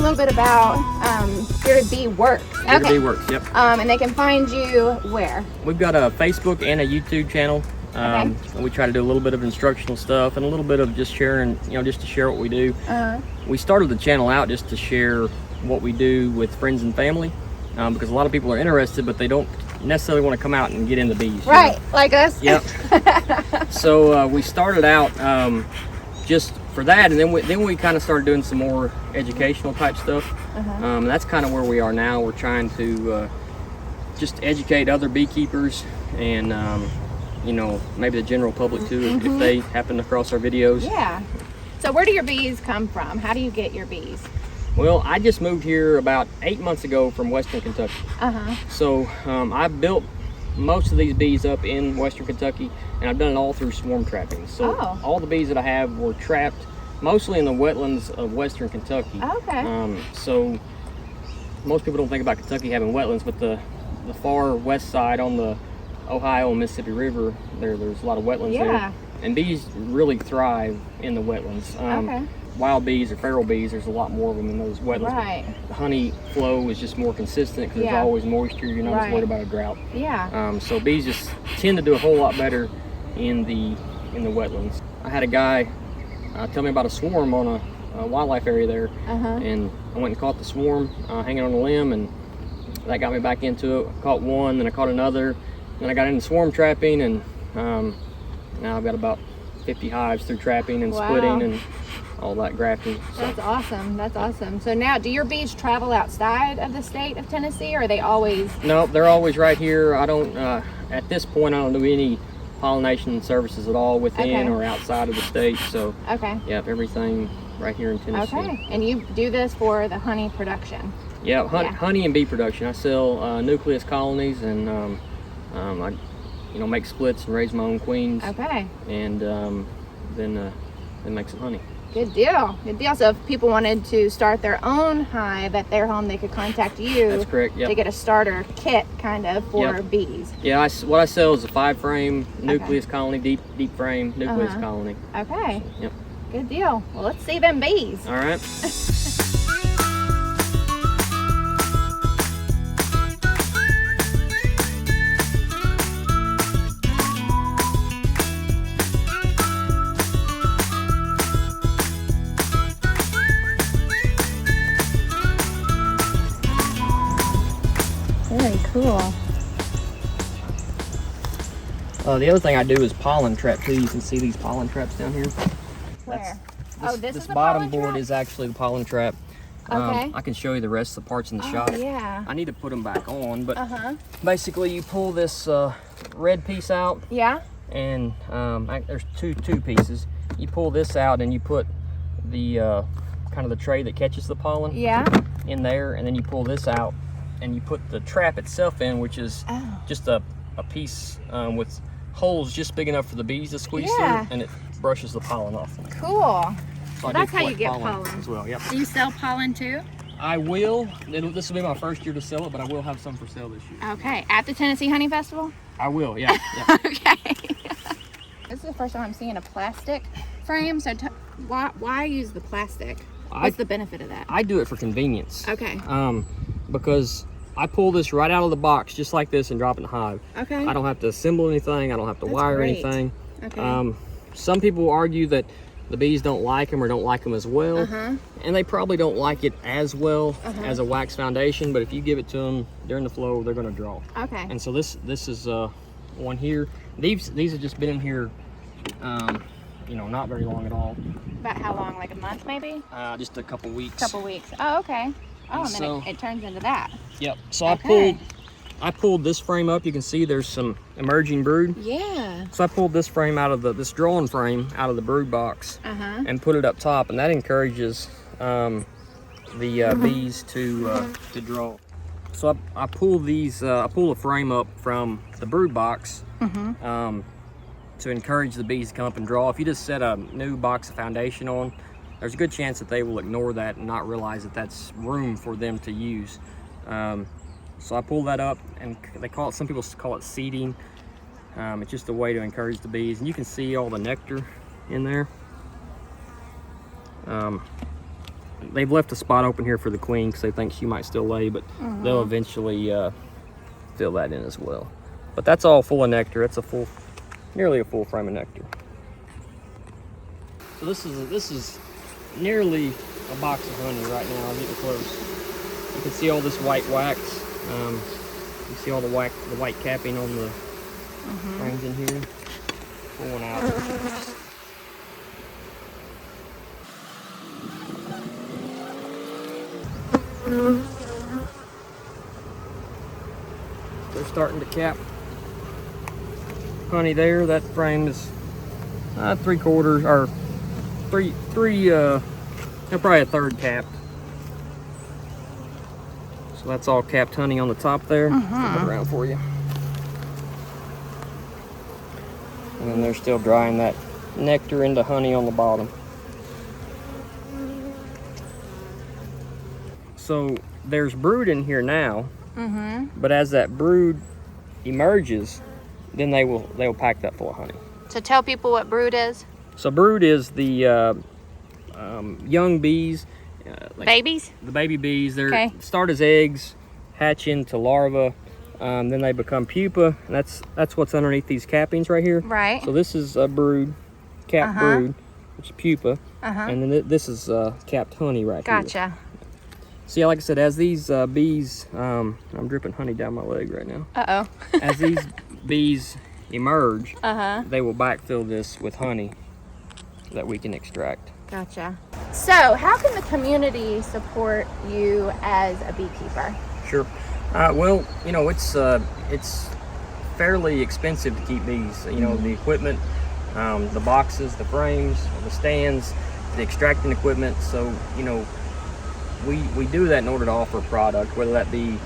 little bit about Bearded Bee Works. Bearded Bee Works, yep. And they can find you where? We've got a Facebook and a YouTube channel. And we try to do a little bit of instructional stuff and a little bit of just sharing, just to share what we do. We started the channel out just to share what we do with friends and family, because a lot of people are interested, but they don't necessarily want to come out and get into bees. Right, like us. Yep. So we started out just for that, and then we kind of started doing some more educational type stuff. And that's kind of where we are now. We're trying to just educate other beekeepers and maybe the general public too, if they happen to cross our videos. Yeah. So where do your bees come from? How do you get your bees? Well, I just moved here about 8 months ago from Western Kentucky. So I built most of these bees up in Western Kentucky, and I've done it all through swarm trapping. So all the bees that I have were trapped mostly in the wetlands of Western Kentucky. So most people don't think about Kentucky having wetlands, but the far west side on the Ohio and Mississippi River, there's a lot of wetlands there. And bees really thrive in the wetlands. Wild bees or feral bees, there's a lot more of them in those wetlands. The honey flow is just more consistent because there's always moisture. You're not as worried about a drought. So bees just tend to do a whole lot better in the wetlands. I had a guy tell me about a swarm on a wildlife area there, and I went and caught the swarm hanging on a limb, and that got me back into it. I caught one, then I caught another, then I got into swarm trapping, and now I've got about 50 hives through trapping and splitting and all that grafting. So. That's awesome. That's awesome. So now, do your bees travel outside of the state of Tennessee, or are they always? No, they're always right here. I don't, at this point, I don't do any pollination services at all within or outside of the state. So, yeah, everything right here in Tennessee. And you do this for the honey production? Yeah, honey and bee production. I sell nucleus colonies, and I make splits and raise my own queens. And then make some honey. Good deal. Good deal. So if people wanted to start their own hive at their home, they could contact you. That's correct. Yep. To get a starter kit, kind of, for bees. Yeah, what I sell is a 5-frame nucleus colony, deep frame nucleus colony. Okay. So, yep. Good deal. Well, let's see them bees. All right. Very cool. The other thing I do is pollen trap too. You can see these pollen traps down here. Where? This bottom board is actually the pollen trap. Okay. I can show you the rest of the parts in the shop. Yeah. I need to put them back on, but basically you pull this red piece out. Yeah. And there's two pieces. You pull this out and you put the kind of the tray that catches the pollen. In there, and then you pull this out and you put the trap itself in, which is just a piece with holes just big enough for the bees to squeeze through, and it brushes the pollen off. Cool. So that's how you get pollen as well. Yep. Do you sell pollen too? I will. This will be my first year to sell it, but I will have some for sale this year. Okay. At the Tennessee Honey Festival? I will. Yeah. Okay. This is the first time I'm seeing a plastic frame. So why use the plastic? What's the benefit of that? I do it for convenience. Okay. Because I pull this right out of the box just like this and drop it in the hive. Okay. I don't have to assemble anything. I don't have to wire anything. Okay. Some people argue that the bees don't like them or don't like them as well, and they probably don't like it as well as a wax foundation, but if you give it to them during the flow, they're going to draw. Okay. And so this is one here. These have just been in here not very long at all. About how long? Like a month maybe? Just a couple weeks. Oh, okay. Oh, and then it turns into that. Yep. So I pulled this frame up. You can see there's some emerging brood. Yeah. So I pulled this frame out of this drawing frame out of the brood box and put it up top, and that encourages the bees to draw. So I pull the frame up from the brood box to encourage the bees to come up and draw. If you just set a new box of foundation on, there's a good chance that they will ignore that and not realize that that's room for them to use. So I pull that up, and some people call it seeding. It's just a way to encourage the bees, and you can see all the nectar in there. they've left a spot open here for the queen because they think she might still lay, but they'll eventually fill that in as well. But that's all full of nectar. It's nearly a full frame of nectar. So this is nearly a box of honey right now. I'm getting close. You can see all this white wax. You see all the white capping on the frames in here. Pull one out. They're starting to cap honey there. That frame is 3/4 or three probably a third capped. So that's all capped honey on the top there. Flip it around for you. And then they're still drying that nectar into honey on the bottom. So there's brood in here now, but as that brood emerges, then they'll pack that full of honey. So tell people what brood is. So brood is the young bees. Like Babies? The baby bees. They start as eggs, hatch into larvae, then they become pupa, and that's what's underneath these cappings right here. Right. So this is a brood, capped brood, which is pupa, and then this is capped honey right here. Gotcha. See, like I said, as these bees, I'm dripping honey down my leg right now. Uh-oh. As these bees emerge, they will backfill this with honey that we can extract. Gotcha. So, how can the community support you as a beekeeper? Sure. Well, you know, it's fairly expensive to keep bees. You know, the equipment, the boxes, the frames, the stands, the extracting equipment. So, you know, we do that in order to offer a product, whether that be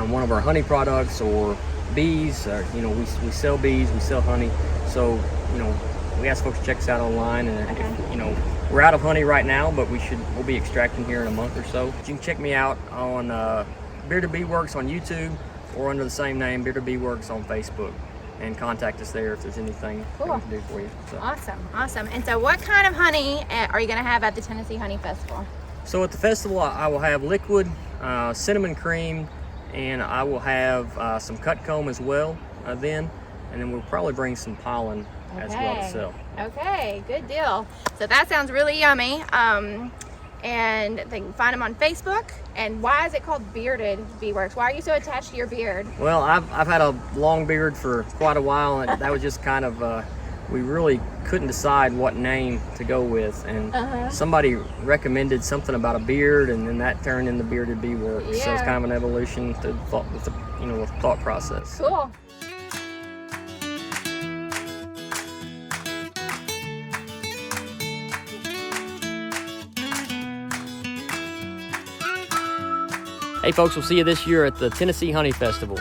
one of our honey products or bees. Or, you know, we sell bees, we sell honey. So, you know, we ask folks to check us out online, and if, you know, we're out of honey right now, but we'll be extracting here in a month or so. You can check me out on Bearded Bee Works on YouTube, or under the same name, Bearded Bee Works on Facebook, and contact us there if there's anything that we can do for you. So. Awesome. And so what kind of honey are you going to have at the Tennessee Honey Festival? So at the festival, I will have liquid, cinnamon cream, and I will have some cut comb as well then, and then we'll probably bring some pollen as well to sell. Okay, good deal. So that sounds really yummy. And they can find them on Facebook. And why is it called Bearded Bee Works? Why are you so attached to your beard? Well, I've had a long beard for quite a while, and that was just kind of we really couldn't decide what name to go with, and somebody recommended something about a beard, and then that turned into Bearded Bee Works. So it's kind of an evolution to with the thought process. Cool. Hey folks, we'll see you this year at the Tennessee Honey Festival.